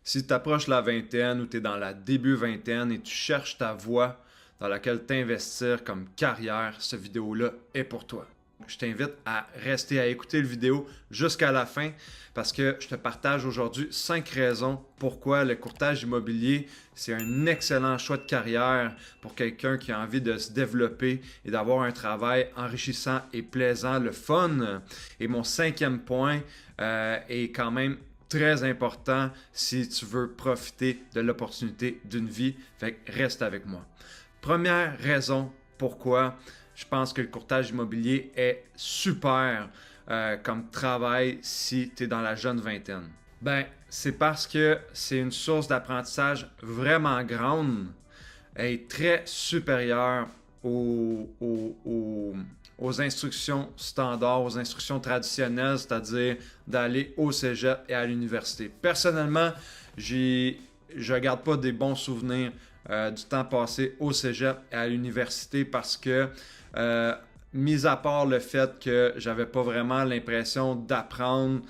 Si tu approches la vingtaine ou tu es dans la début vingtaine et tu cherches ta voie dans laquelle t'investir comme carrière, cette vidéo-là est pour toi. Je t'invite à rester à écouter la vidéo jusqu'à la fin parce que je te partage aujourd'hui 5 raisons pourquoi le courtage immobilier, c'est un excellent choix de carrière pour quelqu'un qui a envie de se développer et d'avoir un travail enrichissant et plaisant, le fun. Et mon 5e point est quand même très important si tu veux profiter de l'opportunité d'une vie. Fait que reste avec moi. Première raison pourquoi je pense que le courtage immobilier est super comme travail si tu es dans la jeune vingtaine. Ben, c'est parce que c'est une source d'apprentissage vraiment grande et très supérieure aux instructions standards, aux instructions traditionnelles, c'est-à-dire d'aller au cégep et à l'université. Personnellement, je ne garde pas des bons souvenirs du temps passé au cégep et à l'université parce que, mis à part le fait que j'avais pas vraiment l'impression d'apprendre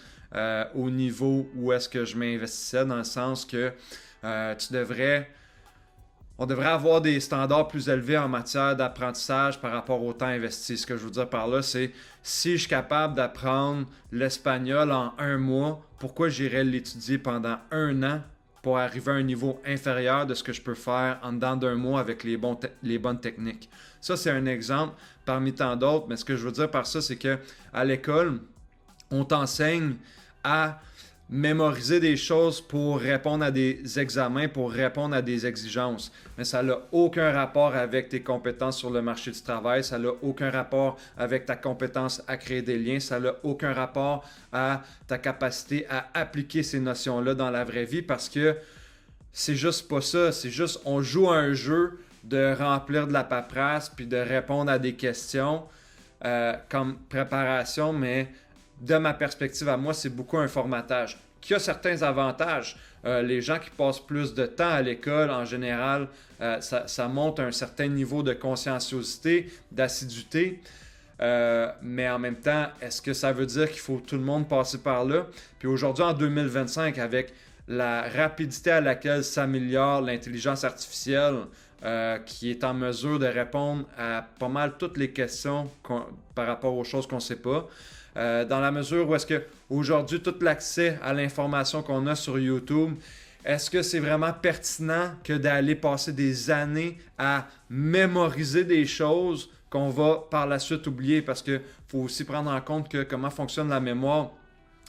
au niveau où est-ce que je m'investissais, dans le sens que on devrait avoir des standards plus élevés en matière d'apprentissage par rapport au temps investi. Ce que je veux dire par là, c'est si je suis capable d'apprendre l'espagnol en 1 mois, pourquoi j'irais l'étudier pendant 1 an pour arriver à un niveau inférieur de ce que je peux faire en dedans d'1 mois avec les bonnes techniques. Ça, c'est un exemple parmi tant d'autres, mais ce que je veux dire par ça, c'est qu'à l'école, on t'enseigne à mémoriser des choses pour répondre à des examens, pour répondre à des exigences. Mais ça n'a aucun rapport avec tes compétences sur le marché du travail, ça n'a aucun rapport avec ta compétence à créer des liens, ça n'a aucun rapport à ta capacité à appliquer ces notions-là dans la vraie vie parce que c'est juste pas ça, c'est juste on joue à un jeu de remplir de la paperasse puis de répondre à des questions comme préparation, mais de ma perspective à moi, c'est beaucoup un formatage qui a certains avantages. Les gens qui passent plus de temps à l'école, en général, ça montre un certain niveau de conscienciosité, d'assiduité. Mais en même temps, est-ce que ça veut dire qu'il faut tout le monde passer par là? Puis aujourd'hui, en 2025, avec la rapidité à laquelle s'améliore l'intelligence artificielle, qui est en mesure de répondre à pas mal toutes les questions par rapport aux choses qu'on ne sait pas, dans la mesure où est-ce que aujourd'hui tout l'accès à l'information qu'on a sur YouTube, est-ce que c'est vraiment pertinent que d'aller passer des années à mémoriser des choses qu'on va par la suite oublier? Parce qu'il faut aussi prendre en compte que comment fonctionne la mémoire,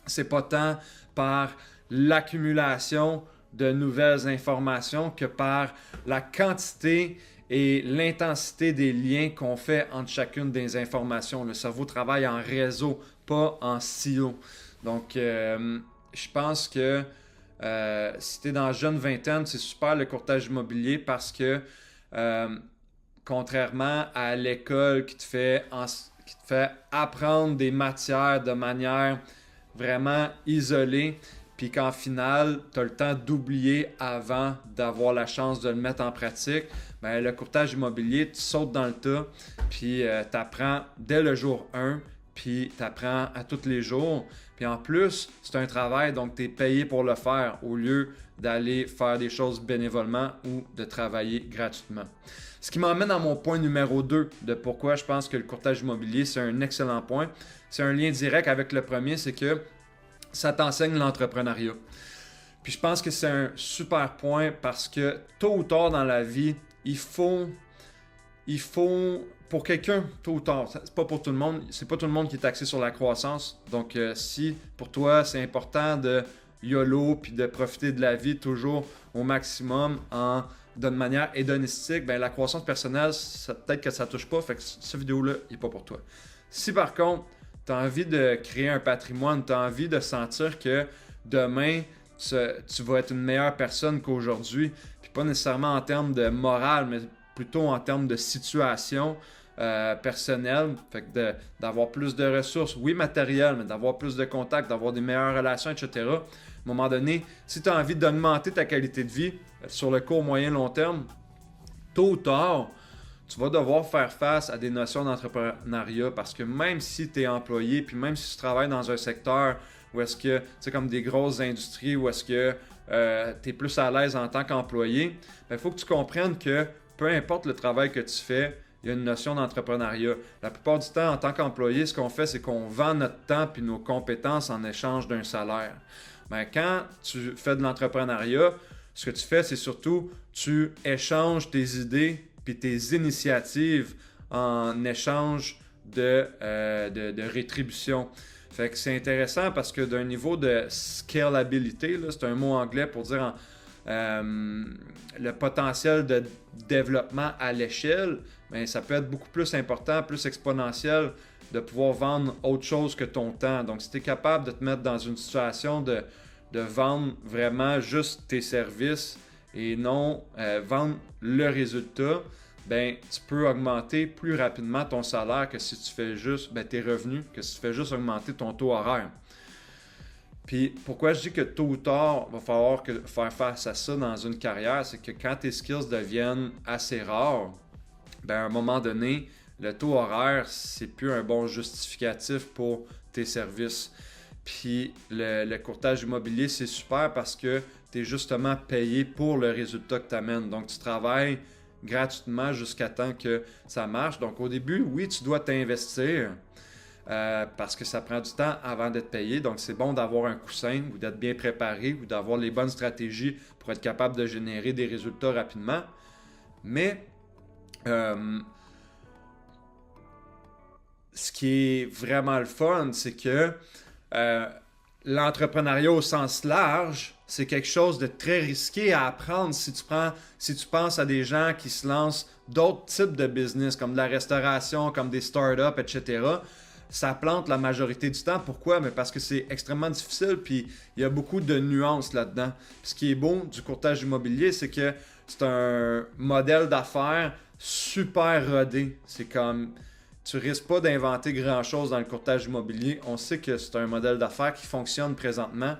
c'est pas tant par l'accumulation de nouvelles informations que par la quantité et l'intensité des liens qu'on fait entre chacune des informations. Le cerveau travaille en réseau, pas en silo. Donc, je pense que si tu es dans la jeune vingtaine, c'est super le courtage immobilier parce que contrairement à l'école qui te fait apprendre des matières de manière vraiment isolée, puis qu'en final, tu as le temps d'oublier avant d'avoir la chance de le mettre en pratique, ben, le courtage immobilier, tu sautes dans le tas, puis tu apprends dès le jour 1, puis tu apprends à tous les jours. Puis en plus, c'est un travail, donc tu es payé pour le faire au lieu d'aller faire des choses bénévolement ou de travailler gratuitement. Ce qui m'emmène à mon point numéro 2 de pourquoi je pense que le courtage immobilier, c'est un excellent point. C'est un lien direct avec le premier, c'est que ça t'enseigne l'entrepreneuriat. Puis je pense que c'est un super point parce que tôt ou tard dans la vie, il faut pour quelqu'un, tôt ou tard, c'est pas pour tout le monde, c'est pas tout le monde qui est axé sur la croissance. Donc si pour toi c'est important de YOLO puis de profiter de la vie toujours au maximum d'une manière hédonistique, ben la croissance personnelle, peut-être que ça touche pas, fait que cette vidéo-là n'est pas pour toi. Si par contre, tu as envie de créer un patrimoine, tu as envie de sentir que demain, tu vas être une meilleure personne qu'aujourd'hui, puis pas nécessairement en termes de morale, mais plutôt en termes de situation personnelle, fait que d'avoir plus de ressources, oui matérielles, mais d'avoir plus de contacts, d'avoir des meilleures relations, etc. À un moment donné, si tu as envie d'augmenter ta qualité de vie sur le court, moyen, long terme, tôt ou tard, tu vas devoir faire face à des notions d'entrepreneuriat parce que même si tu es employé, puis même si tu travailles dans un secteur où est-ce que, tu sais, comme des grosses industries, où est-ce que tu es plus à l'aise en tant qu'employé, il faut que tu comprennes que peu importe le travail que tu fais, il y a une notion d'entrepreneuriat. La plupart du temps, en tant qu'employé, ce qu'on fait, c'est qu'on vend notre temps et nos compétences en échange d'un salaire. Mais quand tu fais de l'entrepreneuriat, ce que tu fais, c'est surtout tu échanges tes idées puis tes initiatives en échange de rétribution. Fait que c'est intéressant parce que d'un niveau de scalabilité, là, c'est un mot anglais pour dire le potentiel de développement à l'échelle, ben, ça peut être beaucoup plus important, plus exponentiel de pouvoir vendre autre chose que ton temps. Donc, si tu es capable de te mettre dans une situation de vendre vraiment juste tes services et non vendre le résultat, ben, tu peux augmenter plus rapidement ton salaire que si tu fais juste tes revenus, que si tu fais juste augmenter ton taux horaire. Puis pourquoi je dis que tôt ou tard, il va falloir faire face à ça dans une carrière, c'est que quand tes skills deviennent assez rares, ben, à un moment donné, le taux horaire, c'est plus un bon justificatif pour tes services. Puis le courtage immobilier, c'est super parce que tu es justement payé pour le résultat que tu amènes. Donc, tu travailles gratuitement jusqu'à temps que ça marche. Donc, au début, oui, tu dois t'investir parce que ça prend du temps avant d'être payé. Donc, c'est bon d'avoir un coussin ou d'être bien préparé ou d'avoir les bonnes stratégies pour être capable de générer des résultats rapidement. Mais ce qui est vraiment le fun, c'est que l'entrepreneuriat au sens large, c'est quelque chose de très risqué à apprendre si tu penses à des gens qui se lancent d'autres types de business, comme de la restauration, comme des startups, etc. Ça plante la majorité du temps. Pourquoi? Mais parce que c'est extrêmement difficile, puis il y a beaucoup de nuances là-dedans. Puis ce qui est beau du courtage immobilier, c'est que c'est un modèle d'affaires super rodé. C'est comme... Tu risques pas d'inventer grand-chose dans le courtage immobilier. On sait que c'est un modèle d'affaires qui fonctionne présentement.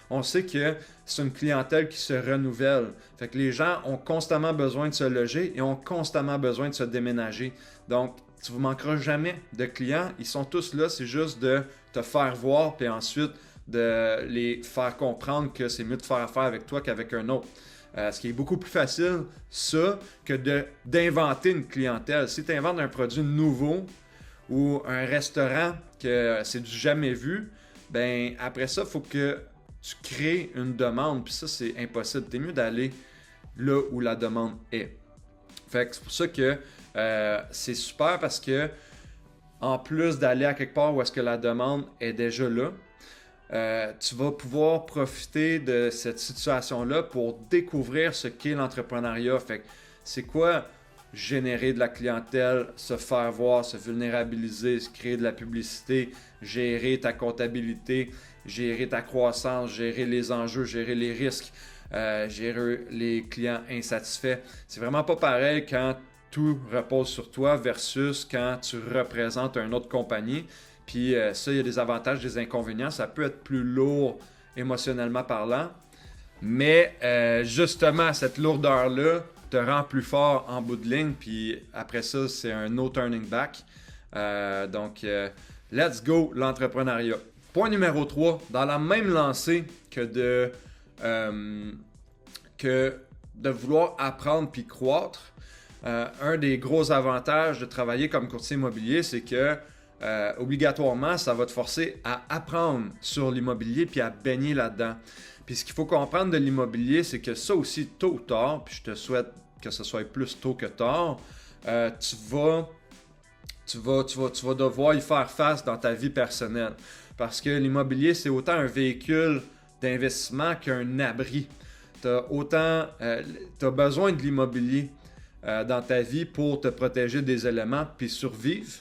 On sait que c'est une clientèle qui se renouvelle. Fait que les gens ont constamment besoin de se loger et ont constamment besoin de se déménager. Donc, tu ne manqueras jamais de clients. Ils sont tous là. C'est juste de te faire voir puis ensuite de les faire comprendre que c'est mieux de faire affaire avec toi qu'avec un autre. Ce qui est beaucoup plus facile, ça, que d'inventer une clientèle. Si tu inventes un produit nouveau ou un restaurant que c'est du jamais vu, ben après ça, il faut que tu crées une demande. Puis ça, c'est impossible. Tu es mieux d'aller là où la demande est. Fait que c'est pour ça que c'est super parce que en plus d'aller à quelque part où est-ce que la demande est déjà là, tu vas pouvoir profiter de cette situation-là pour découvrir ce qu'est l'entrepreneuriat. Fait que c'est quoi générer de la clientèle, se faire voir, se vulnérabiliser, se créer de la publicité, gérer ta comptabilité, gérer ta croissance, gérer les enjeux, gérer les risques, gérer les clients insatisfaits. C'est vraiment pas pareil quand tout repose sur toi versus quand tu représentes une autre compagnie. Puis ça, il y a des avantages, des inconvénients. Ça peut être plus lourd émotionnellement parlant. Mais justement, cette lourdeur-là te rend plus fort en bout de ligne. Puis après ça, c'est un no turning back. Donc, let's go l'entrepreneuriat. Point numéro 3. Dans la même lancée que de vouloir apprendre puis croître, un des gros avantages de travailler comme courtier immobilier, c'est que obligatoirement, ça va te forcer à apprendre sur l'immobilier puis à baigner là-dedans. Puis ce qu'il faut comprendre de l'immobilier, c'est que ça aussi, tôt ou tard, puis je te souhaite que ce soit plus tôt que tard, tu vas devoir y faire face dans ta vie personnelle. Parce que l'immobilier, c'est autant un véhicule d'investissement qu'un abri. Tu as besoin de l'immobilier dans ta vie pour te protéger des éléments puis survivre.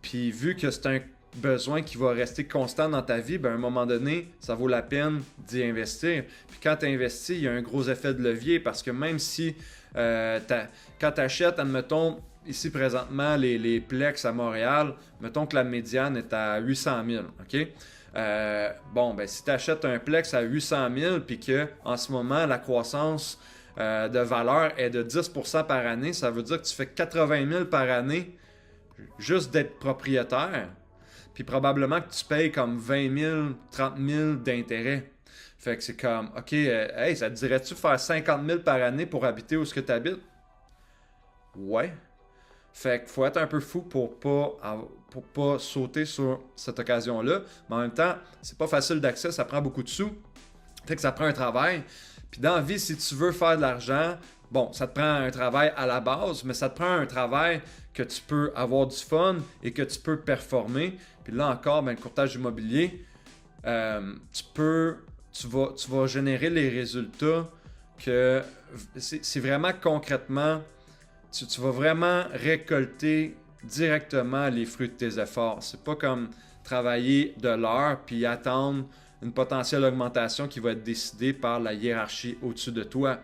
Puis vu que c'est un besoin qui va rester constant dans ta vie, ben à un moment donné, ça vaut la peine d'y investir. Puis quand tu investis, il y a un gros effet de levier parce que même si quand tu achètes, admettons, ici présentement, les Plex à Montréal, mettons que la médiane est à 800 000, OK? Si tu achètes un Plex à 800 000 puis qu'en ce moment, la croissance de valeur est de 10% par année, ça veut dire que tu fais 80 000 par année juste d'être propriétaire, puis probablement que tu payes comme 20 000, 30 000 d'intérêt. Fait que c'est comme, OK, hey, ça te dirait-tu de faire 50 000 par année pour habiter où ce que tu habites? Ouais. Fait qu'il faut être un peu fou pour pas sauter sur cette occasion-là. Mais en même temps, c'est pas facile d'accès, ça prend beaucoup de sous. Fait que ça prend un travail. Puis dans la vie, si tu veux faire de l'argent, bon, ça te prend un travail à la base, mais ça te prend un travail que tu peux avoir du fun et que tu peux performer. Puis là encore, ben, le courtage immobilier, tu vas générer les résultats que c'est vraiment concrètement, tu vas vraiment récolter directement les fruits de tes efforts. C'est pas comme travailler de l'heure puis attendre une potentielle augmentation qui va être décidée par la hiérarchie au-dessus de toi.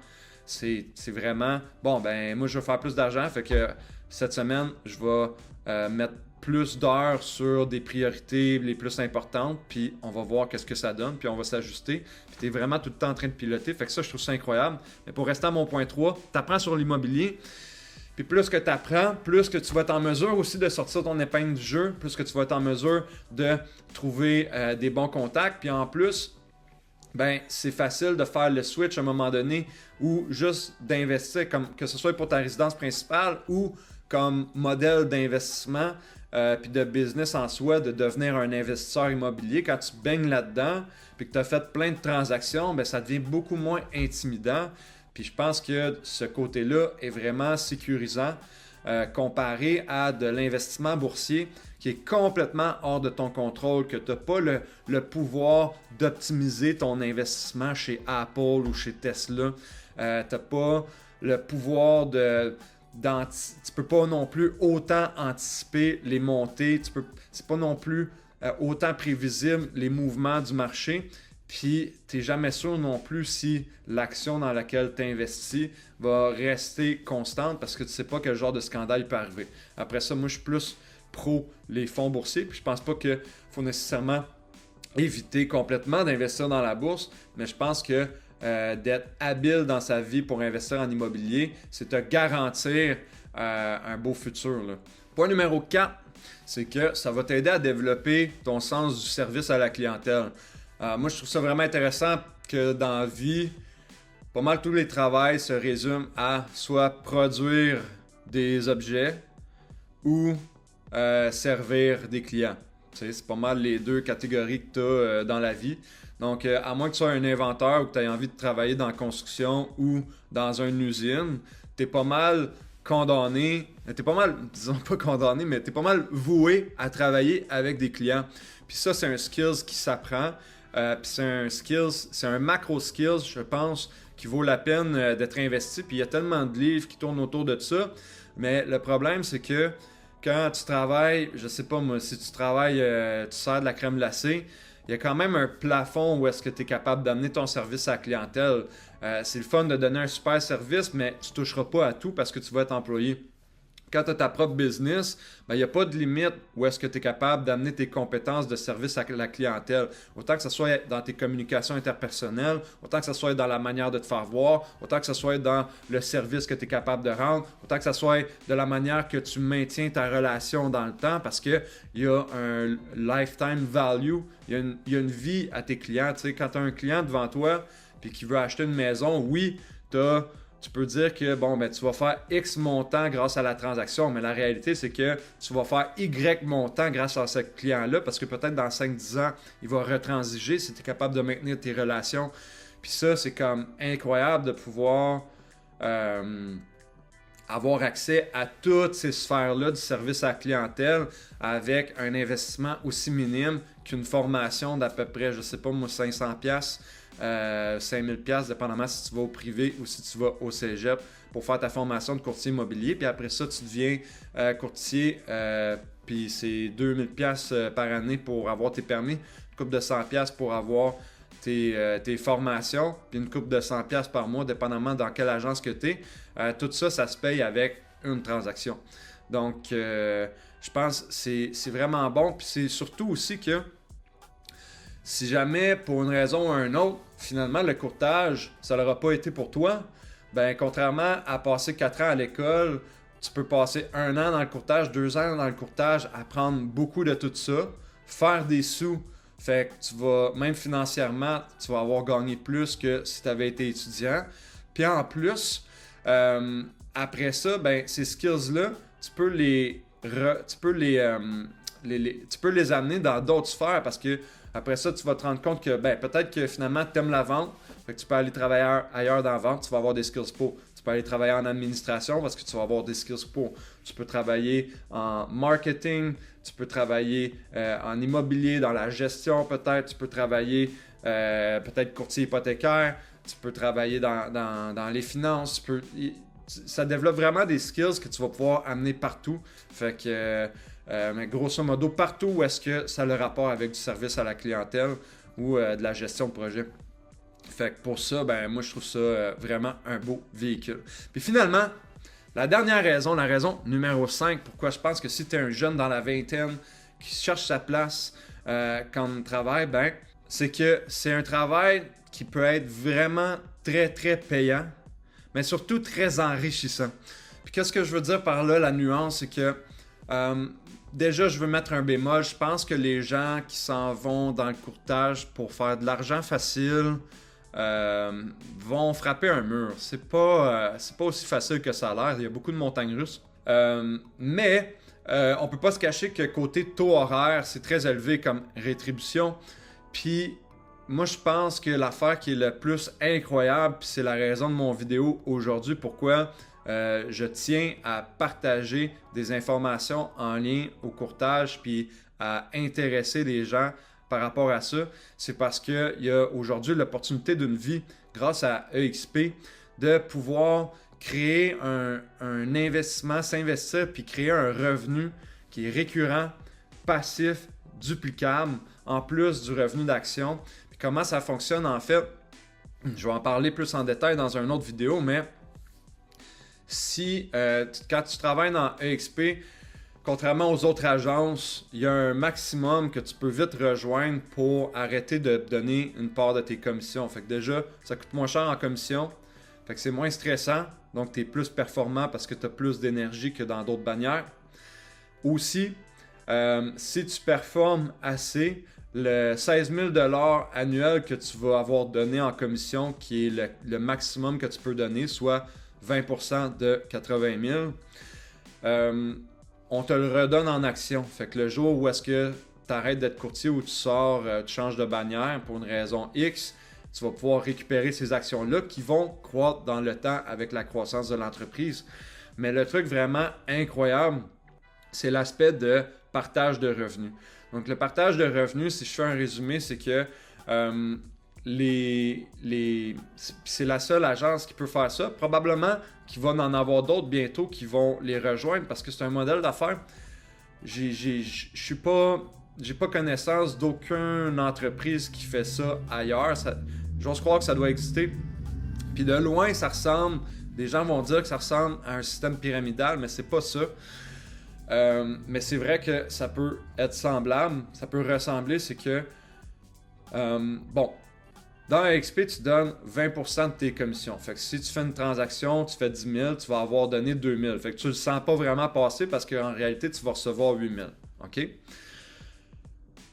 C'est vraiment, bon, ben moi je veux faire plus d'argent, fait que cette semaine, je vais mettre plus d'heures sur des priorités les plus importantes, puis on va voir qu'est-ce que ça donne, puis on va s'ajuster. Puis tu es vraiment tout le temps en train de piloter, fait que ça, je trouve ça incroyable. Mais pour rester à mon point 3, tu apprends sur l'immobilier, puis plus que tu apprends, plus que tu vas être en mesure aussi de sortir ton épingle du jeu, plus que tu vas être en mesure de trouver des bons contacts, puis en plus, ben c'est facile de faire le switch à un moment donné ou juste d'investir, comme que ce soit pour ta résidence principale ou comme modèle d'investissement puis de business en soi, de devenir un investisseur immobilier. Quand tu baignes là-dedans puis que tu as fait plein de transactions, ben, ça devient beaucoup moins intimidant. Puis je pense que ce côté-là est vraiment sécurisant comparé à de l'investissement boursier qui est complètement hors de ton contrôle, que tu n'as pas le pouvoir d'optimiser ton investissement chez Apple ou chez Tesla. Tu n'as pas le pouvoir tu peux pas non plus autant anticiper les montées, c'est pas non plus autant prévisible les mouvements du marché. Puis, tu n'es jamais sûr non plus si l'action dans laquelle tu investis va rester constante parce que tu ne sais pas quel genre de scandale peut arriver. Après ça, moi, je suis plus pro les fonds boursiers. Puis, je pense pas qu'il faut nécessairement éviter complètement d'investir dans la bourse, mais je pense que d'être habile dans sa vie pour investir en immobilier, c'est te garantir un beau futur, là. Point numéro 4, c'est que ça va t'aider à développer ton sens du service à la clientèle. Moi, je trouve ça vraiment intéressant que dans la vie, pas mal tous les travails se résument à soit produire des objets ou servir des clients. Tu sais, c'est pas mal les deux catégories que tu as dans la vie. Donc, à moins que tu sois un inventeur ou que tu aies envie de travailler dans la construction ou dans une usine, tu es pas mal condamné, t'es pas mal, disons pas condamné, mais t'es pas mal voué à travailler avec des clients. Puis ça, c'est un skills qui s'apprend. Puis c'est un macro skills, je pense, qui vaut la peine d'être investi. Puis il y a tellement de livres qui tournent autour de ça. Mais le problème, c'est que quand tu travailles, je sais pas moi, si tu travailles, tu sers de la crème glacée, il y a quand même un plafond où est-ce que tu es capable d'amener ton service à la clientèle. C'est le fun de donner un super service, mais tu ne toucheras pas à tout parce que tu vas être employé. Quand tu as ta propre business, il n'y a pas de limite où est-ce que tu es capable d'amener tes compétences de service à la clientèle. Autant que ce soit dans tes communications interpersonnelles, autant que ce soit dans la manière de te faire voir, autant que ce soit dans le service que tu es capable de rendre, autant que ce soit de la manière que tu maintiens ta relation dans le temps parce qu'il y a un lifetime value, il y a une vie à tes clients. Tu sais, quand tu as un client devant toi et qui veut acheter une maison, oui, tu peux dire que bon, ben, tu vas faire X montant grâce à la transaction, mais la réalité, c'est que tu vas faire Y montant grâce à ce client-là parce que peut-être dans 5-10 ans, il va retransiger si tu es capable de maintenir tes relations. Puis ça, c'est comme incroyable de pouvoir avoir accès à toutes ces sphères-là du service à la clientèle avec un investissement aussi minime qu'une formation d'à peu près, je sais pas moi, 500$. 5000$, dépendamment si tu vas au privé ou si tu vas au cégep pour faire ta formation de courtier immobilier. Puis après ça, tu deviens courtier, puis c'est 2000$ par année pour avoir tes permis, une coupe de 100$ pour avoir tes formations, puis une coupe de 100$ par mois, dépendamment dans quelle agence que tu es. Tout ça, ça se paye avec une transaction. Donc, je pense que c'est vraiment bon. Puis c'est surtout aussi que si jamais, pour une raison ou une autre, finalement, le courtage, ça n'aura pas été pour toi, ben contrairement à passer 4 ans à l'école, tu peux passer 1 an dans le courtage, 2 ans dans le courtage, apprendre beaucoup de tout ça, faire des sous, Fait que tu vas, même financièrement, tu vas avoir gagné plus que si tu avais été étudiant. Puis en plus, après ça, ben, ces skills-là, tu peux tu peux les amener dans d'autres sphères parce que après ça, tu vas te rendre compte que ben, peut-être que finalement, tu aimes la vente. Fait que tu peux aller travailler ailleurs dans la vente, tu vas avoir des skills pour. Tu peux aller travailler en administration parce que tu vas avoir des skills pour. Tu peux travailler en marketing, tu peux travailler en immobilier, dans la gestion peut-être, tu peux travailler peut-être courtier hypothécaire, tu peux travailler dans les finances, ça développe vraiment des skills que tu vas pouvoir amener partout. Fait que, mais grosso modo, partout où est-ce que ça a le rapport avec du service à la clientèle ou de la gestion de projet. Fait que pour ça, ben moi je trouve ça vraiment un beau véhicule. Puis finalement, la dernière raison, la raison numéro 5, pourquoi je pense que si tu es un jeune dans la vingtaine qui cherche sa place comme travail, ben c'est que c'est un travail qui peut être vraiment très très payant, mais surtout très enrichissant. Puis qu'est-ce que je veux dire par là, la nuance, c'est que déjà je veux mettre un bémol, je pense que les gens qui s'en vont dans le courtage pour faire de l'argent facile vont frapper un mur. C'est pas aussi facile que ça a l'air. Il y a beaucoup de montagnes russes. Mais on peut pas se cacher que côté taux horaire, c'est très élevé comme rétribution. Puis moi, je pense que l'affaire qui est le plus incroyable, puis c'est la raison de mon vidéo aujourd'hui, pourquoi je tiens à partager des informations en lien au courtage, puis à intéresser les gens par rapport à ça, c'est parce qu'il y a aujourd'hui l'opportunité d'une vie, grâce à EXP, de pouvoir créer un investissement, s'investir, puis créer un revenu qui est récurrent, passif, duplicable, en plus du revenu d'action. Puis comment ça fonctionne en fait, je vais en parler plus en détail dans une autre vidéo, mais si quand tu travailles dans EXP, contrairement aux autres agences, il y a un maximum que tu peux vite rejoindre pour arrêter de donner une part de tes commissions. Fait que déjà, ça coûte moins cher en commission. Fait que c'est moins stressant. Donc, tu es plus performant parce que tu as plus d'énergie que dans d'autres bannières. Aussi, si tu performes assez, le 16 000 $ annuel que tu vas avoir donné en commission, qui est le maximum que tu peux donner, soit 20% de 80 000, on te le redonne en action. Fait que le jour où est-ce que tu arrêtes d'être courtier ou tu sors, tu changes de bannière pour une raison X, tu vas pouvoir récupérer ces actions-là qui vont croître dans le temps avec la croissance de l'entreprise. Mais le truc vraiment incroyable, c'est l'aspect de partage de revenus. Donc le partage de revenus, si je fais un résumé, c'est que c'est la seule agence qui peut faire ça. Probablement qu'il va en avoir d'autres bientôt qui vont les rejoindre parce que c'est un modèle d'affaires. J'ai pas connaissance d'aucune entreprise qui fait ça ailleurs. J'ose croire que ça doit exister. Puis de loin, ça ressemble. Des gens vont dire que ça ressemble à un système pyramidal, mais c'est pas ça. Mais c'est vrai que ça peut être semblable. Ça peut ressembler, c'est que dans XP, tu donnes 20% de tes commissions. Fait que si tu fais une transaction, tu fais 10 000, tu vas avoir donné 2 000. Fait que tu ne le sens pas vraiment passer parce qu'en réalité, tu vas recevoir 8 000. OK?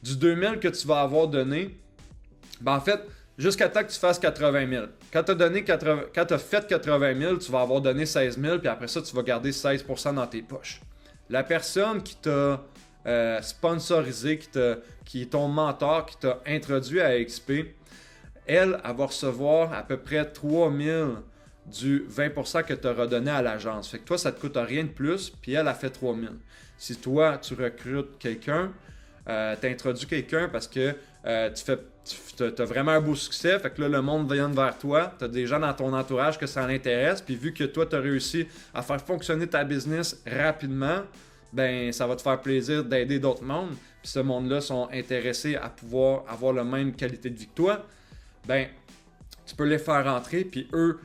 Du 2 000 que tu vas avoir donné, ben en fait, jusqu'à temps que tu fasses 80 000. Quand tu as fait 80 000, tu vas avoir donné 16 000, puis après ça, tu vas garder 16% dans tes poches. La personne qui t'a sponsorisé, qui est ton mentor, qui t'a introduit à XP, elle va recevoir à peu près 3 000 du 20% que tu auras donné à l'agence. Fait que toi, ça ne te coûte rien de plus, puis elle a fait 3 000. Si toi, tu recrutes quelqu'un, tu introduis quelqu'un parce que tu as vraiment un beau succès, fait que là, le monde vient vers toi, tu as des gens dans ton entourage que ça l'intéresse, puis vu que toi, tu as réussi à faire fonctionner ta business rapidement, ben ça va te faire plaisir d'aider d'autres mondes, puis ce monde-là sont intéressés à pouvoir avoir la même qualité de vie que toi, ben tu peux les faire rentrer, puis eux,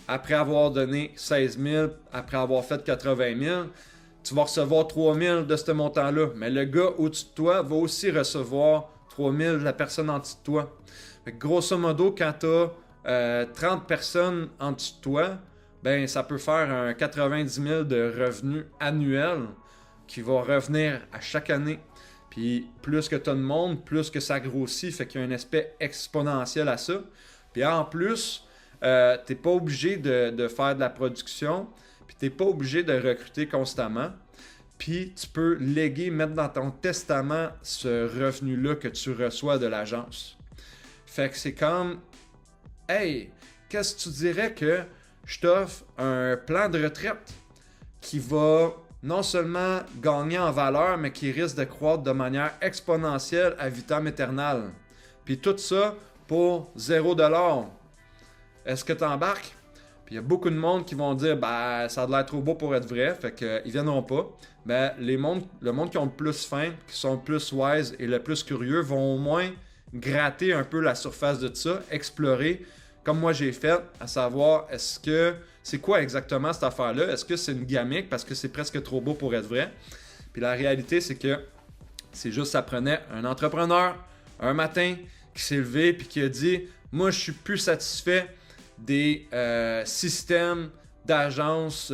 après avoir donné 16 000, après avoir fait 80 000, tu vas recevoir 3 000 de ce montant-là. Mais le gars au-dessus de toi va aussi recevoir 3 000 de la personne en dessous de toi. Fait que grosso modo, quand tu as 30 personnes en dessous de toi, ben ça peut faire un 90 000 de revenus annuels qui va revenir à chaque année. Puis plus que tu as de monde, plus que ça grossit, fait qu'il y a un aspect exponentiel à ça. Puis en plus, tu n'es pas obligé de faire de la production, puis tu n'es pas obligé de recruter constamment. Puis tu peux léguer, mettre dans ton testament ce revenu-là que tu reçois de l'agence. Fait que c'est comme, hey, qu'est-ce que tu dirais que je t'offre un plan de retraite qui va non seulement gagner en valeur, mais qui risque de croître de manière exponentielle à vitam aeternam. Puis tout ça pour 0$. Est-ce que tu embarques? Puis il y a beaucoup de monde qui vont dire ben ça a l'air trop beau pour être vrai, fait qu'ils viendront pas. Ben le monde qui ont le plus faim, qui sont le plus wise et le plus curieux vont au moins gratter un peu la surface de ça, explorer comme moi j'ai fait, à savoir est-ce que c'est quoi exactement cette affaire-là? Est-ce que c'est une gimmick parce que c'est presque trop beau pour être vrai? Puis la réalité, c'est que c'est juste ça prenait un entrepreneur un matin qui s'est levé puis qui a dit moi je suis plus satisfait des systèmes d'agence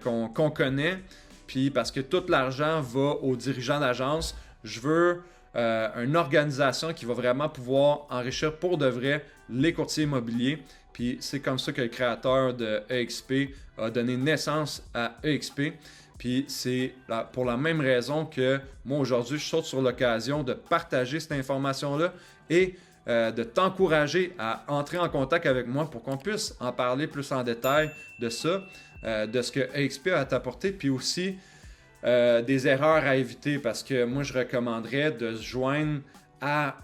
qu'on connaît, puis parce que tout l'argent va aux dirigeants d'agence, je veux une organisation qui va vraiment pouvoir enrichir pour de vrai les courtiers immobiliers. Puis c'est comme ça que le créateur de EXP a donné naissance à EXP. Puis c'est pour la même raison que moi aujourd'hui, je saute sur l'occasion de partager cette information-là et de t'encourager à entrer en contact avec moi pour qu'on puisse en parler plus en détail de ça, de ce que EXP a t'apporté, puis aussi des erreurs à éviter, parce que moi je recommanderais de se joindre à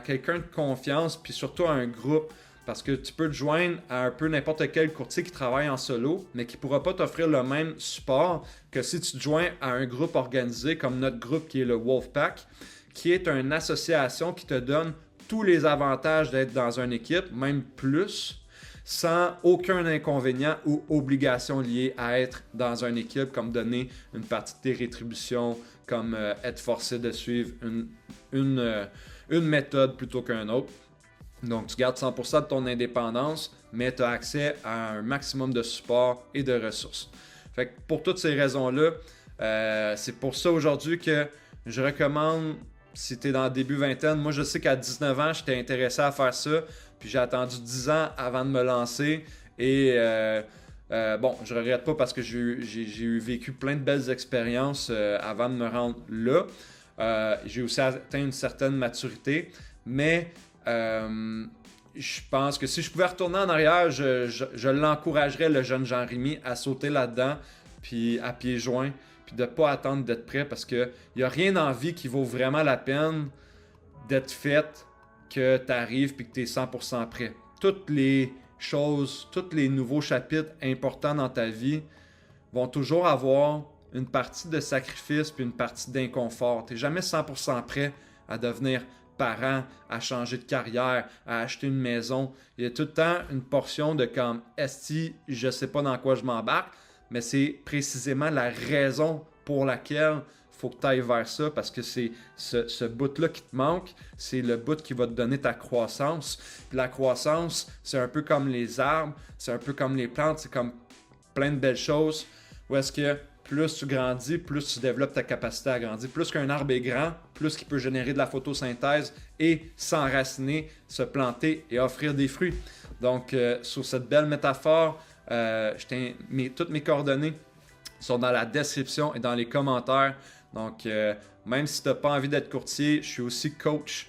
quelqu'un de confiance, puis surtout à un groupe, parce que tu peux te joindre à un peu n'importe quel courtier qui travaille en solo, mais qui ne pourra pas t'offrir le même support que si tu te joins à un groupe organisé comme notre groupe qui est le Wolfpack, qui est une association qui te donne tous les avantages d'être dans une équipe, même plus, sans aucun inconvénient ou obligation liée à être dans une équipe, comme donner une partie de tes rétributions, comme être forcé de suivre une méthode plutôt qu'une autre. Donc, tu gardes 100% de ton indépendance, mais tu as accès à un maximum de support et de ressources. Fait que pour toutes ces raisons-là, c'est pour ça aujourd'hui que je recommande, si tu es dans le début vingtaine, moi je sais qu'à 19 ans, j'étais intéressé à faire ça, puis j'ai attendu 10 ans avant de me lancer. Et bon, je regrette pas parce que j'ai vécu plein de belles expériences avant de me rendre là. J'ai aussi atteint une certaine maturité, mais je pense que si je pouvais retourner en arrière, je l'encouragerais, le jeune Jean-Rémy, à sauter là-dedans, puis à pieds joints, puis de ne pas attendre d'être prêt, parce qu'il n'y a rien dans la vie qui vaut vraiment la peine d'être fait, que tu arrives et que tu es 100% prêt. Toutes les choses, tous les nouveaux chapitres importants dans ta vie vont toujours avoir une partie de sacrifice puis une partie d'inconfort. Tu n'es jamais 100% prêt à devenir parent, à changer de carrière, à acheter une maison. Il y a tout le temps une portion de comme esti, je sais pas dans quoi je m'embarque, mais c'est précisément la raison pour laquelle il faut que tu ailles vers ça, parce que c'est ce bout-là qui te manque, c'est le bout qui va te donner ta croissance. Puis la croissance, c'est un peu comme les arbres, c'est un peu comme les plantes, c'est comme plein de belles choses. Où est-ce que plus tu grandis, plus tu développes ta capacité à grandir. Plus qu'un arbre est grand, plus qu'il peut générer de la photosynthèse et s'enraciner, se planter et offrir des fruits. Donc, sur cette belle métaphore, toutes mes coordonnées sont dans la description et dans les commentaires. Donc, même si tu n'as pas envie d'être courtier, je suis aussi coach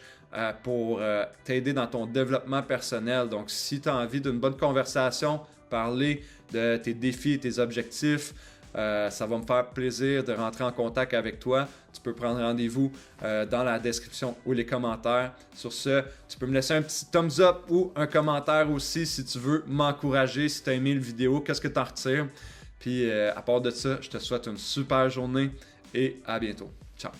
pour t'aider dans ton développement personnel. Donc, si tu as envie d'une bonne conversation, parler de tes défis, tes objectifs, ça va me faire plaisir de rentrer en contact avec toi. Tu peux prendre rendez-vous dans la description ou les commentaires. Sur ce, tu peux me laisser un petit thumbs up ou un commentaire aussi si tu veux m'encourager, si tu as aimé la vidéo, qu'est-ce que tu en retires. Puis à part de ça, je te souhaite une super journée et à bientôt. Ciao!